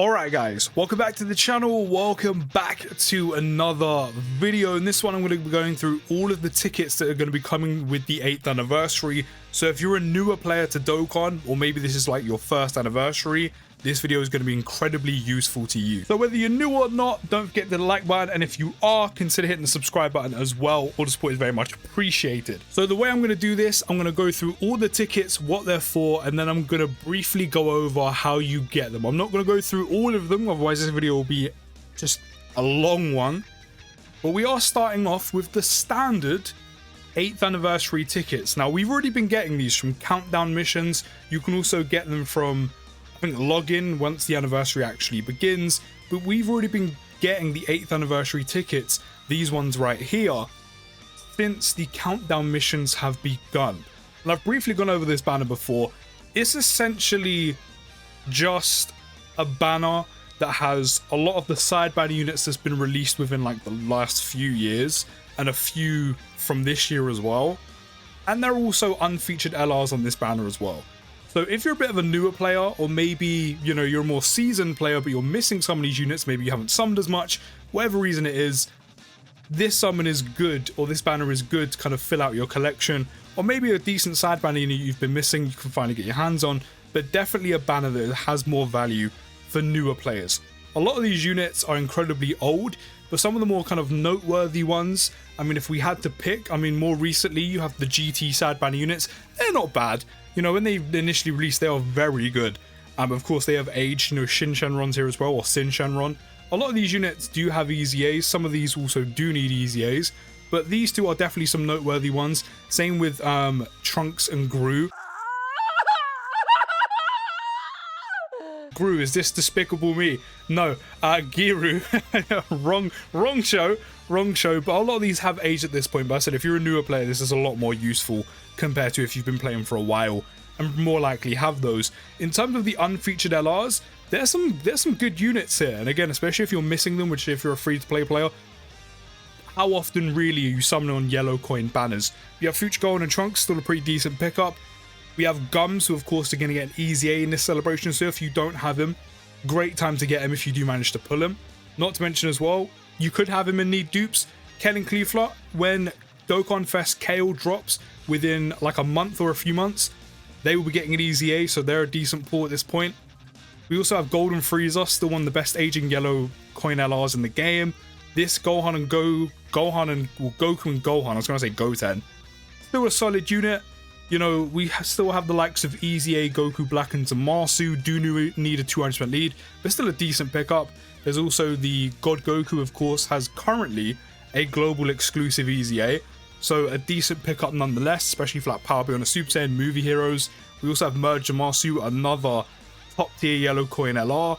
Alright guys, welcome back to the channel, welcome back to another video. In this one I'm going to be going through all of the tickets that are going to be coming with the 8th anniversary. So if you're a newer player to Dokkan, or maybe this is like your first anniversary, this video is going to be incredibly useful to you. So whether you're new or not, don't forget the like button, and if you are, consider hitting the subscribe button as well. All the support is very much appreciated. So the way I'm going to do this, I'm going to go through all the tickets, what they're for, and then I'm going to briefly go over how you get them. I'm not going to go through all of them, otherwise this video will be just a long one. But we are starting off with the standard 8th anniversary tickets. Now we've already been getting these from countdown missions. You can also get them from, I think, login once the anniversary actually begins, but we've already been getting the 8th anniversary tickets, these ones right here, since the countdown missions have begun. And I've briefly gone over this banner before. It's essentially just a banner that has a lot of the side banner units that's been released within like the last few years, and a few from this year as well. And there are also unfeatured LRs on this banner as well. So if you're a bit of a newer player, or maybe, you know, you're a more seasoned player, but you're missing some of these units, maybe you haven't summoned as much, whatever reason it is, this summon is good, or this banner is good to kind of fill out your collection, or maybe a decent side banner unit you've been missing, you can finally get your hands on, but definitely a banner that has more value for newer players. A lot of these units are incredibly old, but some of the more kind of noteworthy ones, I mean, if we had to pick, I mean, more recently you have the GT side banner units. They're not bad. You know, when they initially released, they are very good. Of course, they have aged. You know, Shin Shenron's here as well, or Sin Shenron. A lot of these units do have EZAs. Some of these also do need EZAs, but these two are definitely some noteworthy ones. Same with Trunks and Gru. Gru, is this Despicable Me? No, Giru. wrong show, but a lot of these have aged at this point. But I said, if you're a newer player, this is a lot more useful compared to if you've been playing for a while, and more likely have those. In terms of the unfeatured LRs, there's some good units here, and again, especially if you're missing them, which if you're a free-to-play player, how often really are you summoning on yellow coin banners? You have Future Gold and Trunks, still a pretty decent pickup. We have Gums, who of course are going to get an EZA in this celebration, so if you don't have him, great time to get him if you do manage to pull him. Not to mention as well, you could have him and need dupes. Ken and Cleefler, when Dokkan Fest Kale drops within like a month or a few months, they will be getting an EZA, so they're a decent pull at this point. We also have Golden Frieza, still one of the best aging yellow coin LRs in the game. This Goku and Gohan, I was going to say Goten, still a solid unit. You know, we still have the likes of EZA, Goku Black, and Zamasu. Do need a 200% lead, but still a decent pickup. There's also the God Goku, of course, has currently a global exclusive EZA, so a decent pickup nonetheless, especially for like Power Beyond the Super Saiyan movie heroes. We also have Merge Zamasu, another top tier yellow coin LR.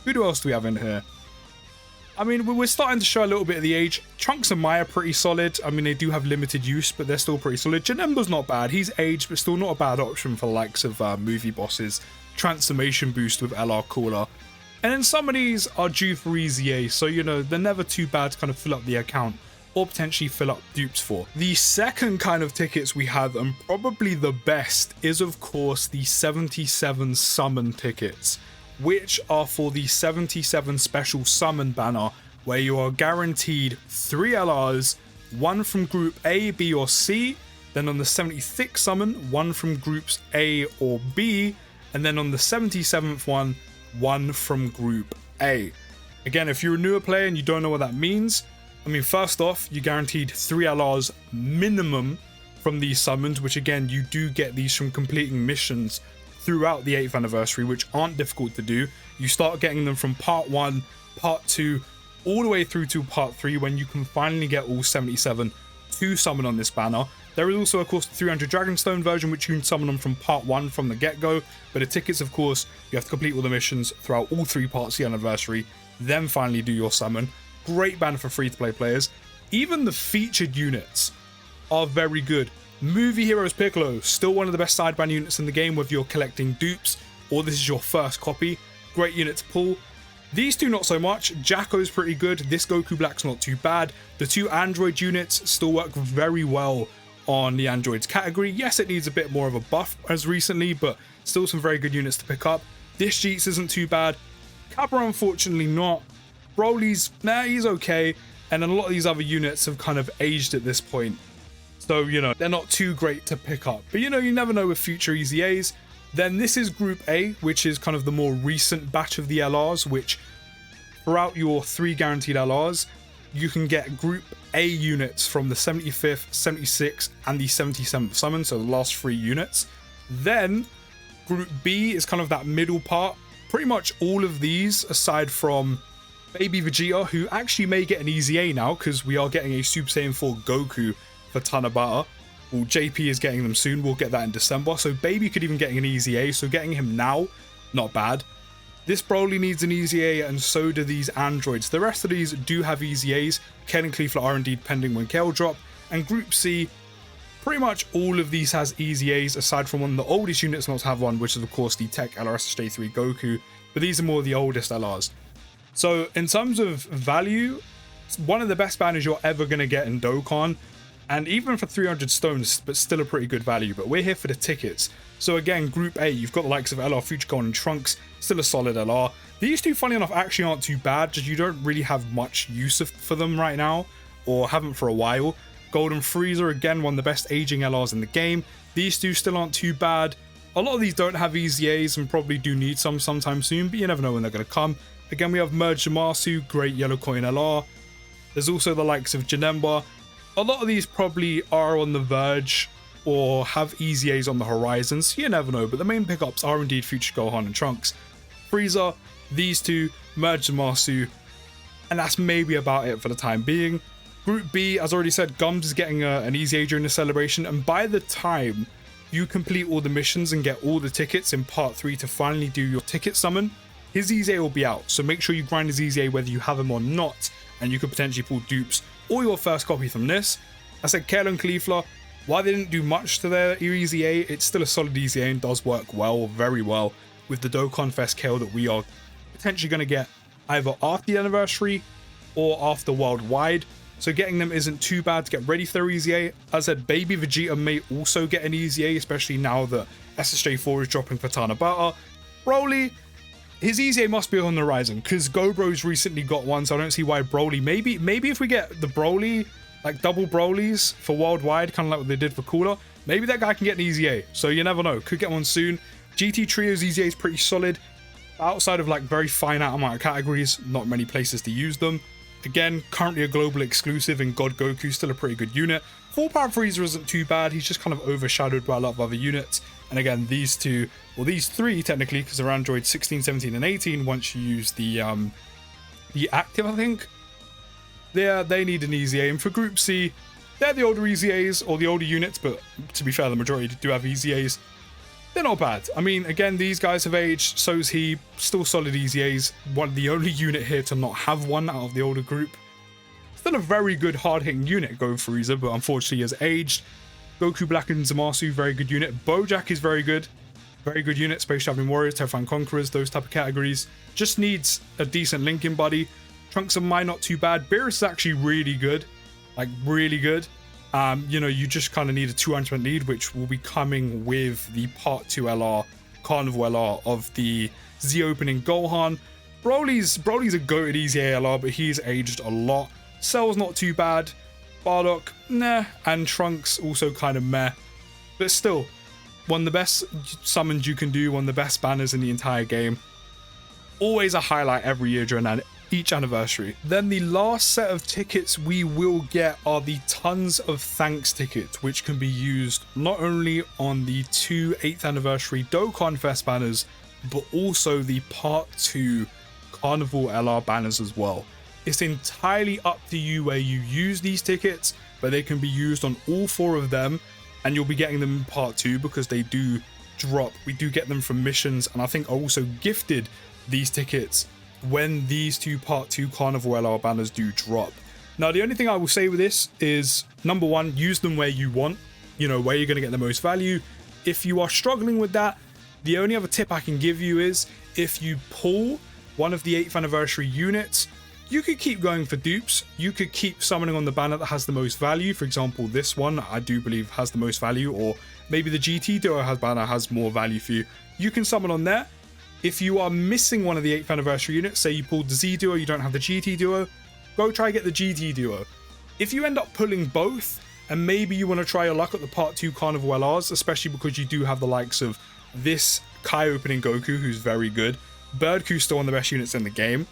Who else do we have in here? I mean, we're starting to show a little bit of the age. Trunks and Mai are pretty solid. I mean, they do have limited use, but they're still pretty solid. Janemba's not bad. He's aged, but still not a bad option for the likes of movie bosses. Transformation boost with LR Cooler. And then some of these are due for EZA, so, you know, they're never too bad to kind of fill up the account, or potentially fill up dupes for. The second kind of tickets we have, and probably the best, is of course the 77 summon tickets, which are for the 77 special summon banner, where you are guaranteed 3 LRs, 1 from group A, B, or C, then on the 76th summon, 1 from groups A or B, and then on the 77th one, 1 from group A. Again, if you're a newer player and you don't know what that means, I mean, first off, you're guaranteed 3 LRs minimum from these summons, which again, you do get these from completing missions throughout the 8th anniversary, which aren't difficult to do. You start getting them from part 1, part 2, all the way through to part 3, when you can finally get all 77 to summon on this banner. There is also, of course, the 300 Dragonstone version, which you can summon them from part 1 from the get-go, but the tickets, of course, you have to complete all the missions throughout all 3 parts of the anniversary, then finally do your summon. Great banner for free-to-play players. Even the featured units are very good. Movie Heroes Piccolo, still one of the best side banner units in the game, whether you're collecting dupes or this is your first copy. Great unit to pull. These two not so much. Jacko's pretty good. This Goku Black's not too bad. The 2 android units still work very well on the androids category. Yes, it needs a bit more of a buff as recently, but still some very good units to pick up. This Jeets isn't too bad. Kappa, unfortunately not. Broly's, nah, he's okay. And then a lot of these other units have kind of aged at this point. So, you know, they're not too great to pick up. But, you know, you never know with future EZAs. Then this is Group A, which is kind of the more recent batch of the LRs, which throughout your 3 guaranteed LRs, you can get Group A units from the 75th, 76th, and the 77th summon, so the last 3 units. Then Group B is kind of that middle part. Pretty much all of these, aside from Baby Vegeta, who actually may get an EZA now, because we are getting a Super Saiyan 4 Goku for Tanabata. Well, JP is getting them soon, we'll get that in December, so Baby could even get an EZA, so getting him now, not bad. This Broly needs an EZA, and so do these androids. The rest of these do have EZAs. Ken and Cleefla are indeed pending when Kale drop. And Group C, pretty much all of these has EZAs, aside from one of the oldest units not to have one, which is of course the Tech LRSJ3 Goku. But these are more the oldest LRs. So in terms of value, it's one of the best banners you're ever going to get in Dokkan. And even for 300 stones, but still a pretty good value. But we're here for the tickets. So again, Group A, you've got the likes of LR Future Gold and Trunks, still a solid LR. These two, funny enough, actually aren't too bad, just you don't really have much use for them right now, or haven't for a while. Golden Freezer, again, one of the best aging LRs in the game. These two still aren't too bad. A lot of these don't have EZAs and probably do need some sometime soon, but you never know when they're going to come. Again, we have Merged Zamasu, great yellow coin LR. There's also the likes of Janemba. A lot of these probably are on the verge or have EZAs on the horizon, so you never know, but the main pickups are indeed Future Gohan and Trunks. Frieza, these two, Merged Zamasu, and that's maybe about it for the time being. Group B, as already said, Gums is getting an EZA during the celebration, and by the time you complete all the missions and get all the tickets in Part 3 to finally do your ticket summon, his EZA will be out, so make sure you grind his EZA whether you have him or not, and you could potentially pull dupes or your first copy from this. I said Kale and Cleefla, while they didn't do much to their EZA, it's still a solid EZA and does work well, very well, with the Dokkan Fest Kale that we are potentially going to get either after the anniversary or after Worldwide. So getting them isn't too bad to get ready for their EZA. As I said, Baby Vegeta may also get an EZA, especially now that SSJ4 is dropping for Tanabata. Broly, his EZA must be on the horizon, because Gobro's recently got one, so I don't see why Broly. Maybe if we get the Broly, like double Brolys for Worldwide, kind of like what they did for Cooler, maybe that guy can get an EZA. So you never know, could get one soon. GT Trio's EZA is pretty solid. Outside of like very finite amount of categories, not many places to use them. Again, currently a global exclusive, and God Goku still a pretty good unit. Full Power Freezer isn't too bad, he's just kind of overshadowed by a lot of other units. And again, these two, well these three technically, because they're Android 16, 17 and 18 once you use the active, I think. They need an EZA, and for Group C, they're the older EZAs, or the older units, but to be fair, the majority do have EZAs. They're not bad. I mean, again, these guys have aged, so's he, still solid EZAs, one the only unit here to not have one out of the older group. Still a very good hard-hitting unit, Go Frieza, but unfortunately has aged. Goku Black and Zamasu, very good unit. Bojack is very good unit. Space Traveling Warriors, Terrifying Conquerors, those type of categories. Just needs a decent linking buddy. Trunks and Mai not too bad. Beerus is actually really good, like really good. You know, you just kind of need a 200% lead, which will be coming with the Part 2 LR, Carnival LR of the Z opening Gohan. Broly's a goated EZA LR, but he's aged a lot. Cell's not too bad. Bardock, nah. And Trunks also kind of meh. But still, one of the best summons you can do, one of the best banners in the entire game. Always a highlight every year during each anniversary. Then the last set of tickets we will get are the Tons of Thanks tickets, which can be used not only on the 2 8th anniversary Dokkan Fest banners, but also the Part 2 Carnival LR banners as well. It's entirely up to you where you use these tickets, but they can be used on all 4 of them, and you'll be getting them in Part 2 because they do drop. We do get them from missions, and I think also gifted these tickets when these 2 Part 2 Carnival LR banners do drop. Now, the only thing I will say with this is, number 1, use them where you want, you know, where you're going to get the most value. If you are struggling with that, the only other tip I can give you is, if you pull one of the 8th anniversary units, you could keep going for dupes. You could keep summoning on the banner that has the most value. For example, this one I do believe has the most value, or maybe the GT Duo banner has more value for you. You can summon on there. If you are missing one of the 8th anniversary units, say you pulled the Z Duo, you don't have the GT Duo, go try get the GT Duo. If you end up pulling both, and maybe you want to try your luck at the Part 2 Carnival LRs, especially because you do have the likes of this Kai opening Goku, who's very good. Birdku's still one of the best units in the game.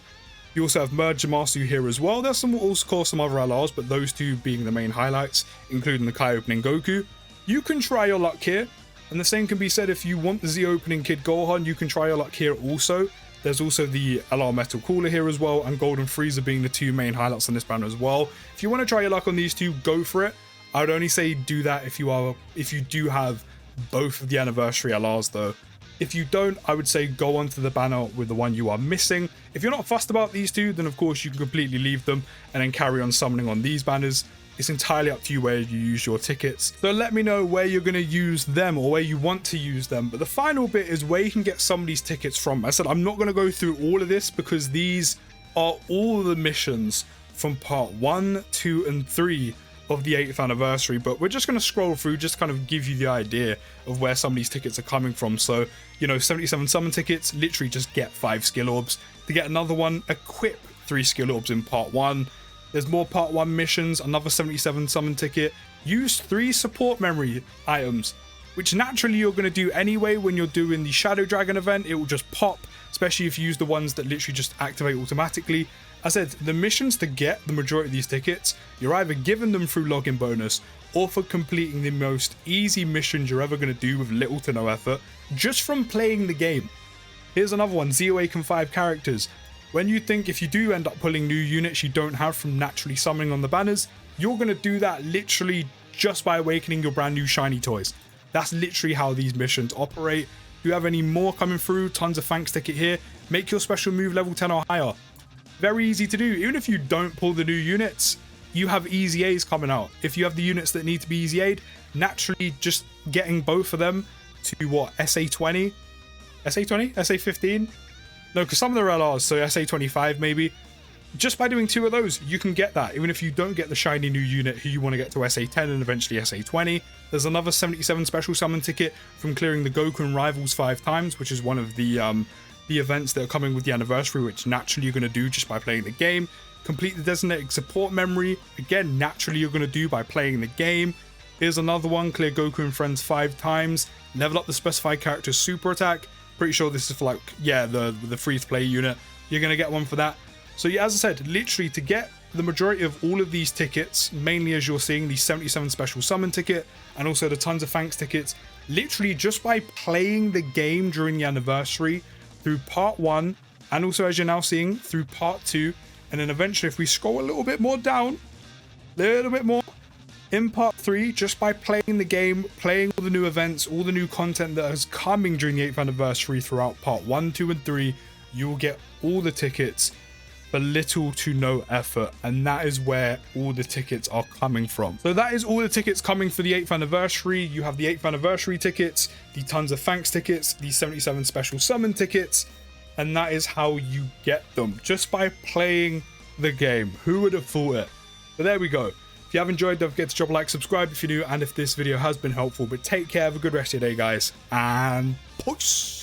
You also have Merge Masu here as well. There's some also, of course, some other LRs, but those two being the main highlights, including the Kai opening Goku. You can try your luck here, and the same can be said if you want the Z opening Kid Gohan, you can try your luck here also. There's also the LR Metal Cooler here as well, and Golden Frieza being the two main highlights on this banner as well. If you want to try your luck on these two, go for it. I would only say do that if you do have both of the anniversary LRs though. If you don't, I would say go onto the banner with the one you are missing. If you're not fussed about these two, then of course you can completely leave them and then carry on summoning on these banners. It's entirely up to you where you use your tickets. So let me know where you're going to use them or where you want to use them. But the final bit is where you can get some of these tickets from. I said I'm not going to go through all of this because these are all the missions from part 1, 2, and 3 of the 8th anniversary, but we're just going to scroll through, just kind of give you the idea of where some of these tickets are coming from. So, you know, 77 summon tickets, literally just get 5 skill orbs. To get another one, equip 3 skill orbs in part 1. There's more part 1 missions, another 77 summon ticket. Use 3 support memory items, which naturally you're going to do anyway when you're doing the Shadow Dragon event. It will just pop, especially if you use the ones that literally just activate automatically. I said, the missions to get the majority of these tickets, you're either given them through login bonus or for completing the most easy missions you're ever going to do with little to no effort, just from playing the game. Here's another one, Z Awaken 5 characters. When you think if you do end up pulling new units you don't have from naturally summoning on the banners, you're going to do that literally just by awakening your brand new shiny toys. That's literally how these missions operate. If you have any more coming through, tons of thanks ticket here. Make your special move level 10 or higher. Very easy to do. Even if you don't pull the new units, you have easy A's coming out. If you have the units that need to be easy A'd, naturally just getting both of them to what, SA20? SA20? SA15? No, because some of them are LRs, so SA25 maybe. Just by doing 2 of those, you can get that. Even if you don't get the shiny new unit who you want to get to SA10 and eventually SA20. There's another 77 special summon ticket from clearing the Goku and Rivals 5 times, which is one of the events that are coming with the anniversary, which naturally you're going to do just by playing the game. Complete the designated support memory, again naturally you're going to do by playing the game. Here's another one, clear Goku and friends 5 times, level up the specified character's super attack. Pretty sure this is for like, yeah, the free to play unit. You're going to get one for that. So yeah, as I said, literally to get the majority of all of these tickets, mainly as you're seeing the 77 special summon ticket and also the tons of thanks tickets, literally just by playing the game during the anniversary through part 1 and also as you're now seeing through part 2, and then eventually if we scroll a little bit more down, in part 3, just by playing the game, playing all the new events, all the new content that is coming during the 8th anniversary throughout part 1, 2 and 3, you will get all the tickets for little to no effort, and that is where all the tickets are coming from. So that is all the tickets coming for the 8th anniversary. You have the 8th anniversary tickets, the tons of thanks tickets, the 77 special summon tickets, and that is how you get them, just by playing the game. Who would have thought it? But there we go. If you have enjoyed, don't forget to drop a like, subscribe if you're new, and if this video has been helpful. But take care, have a good rest of your day, guys, and peace.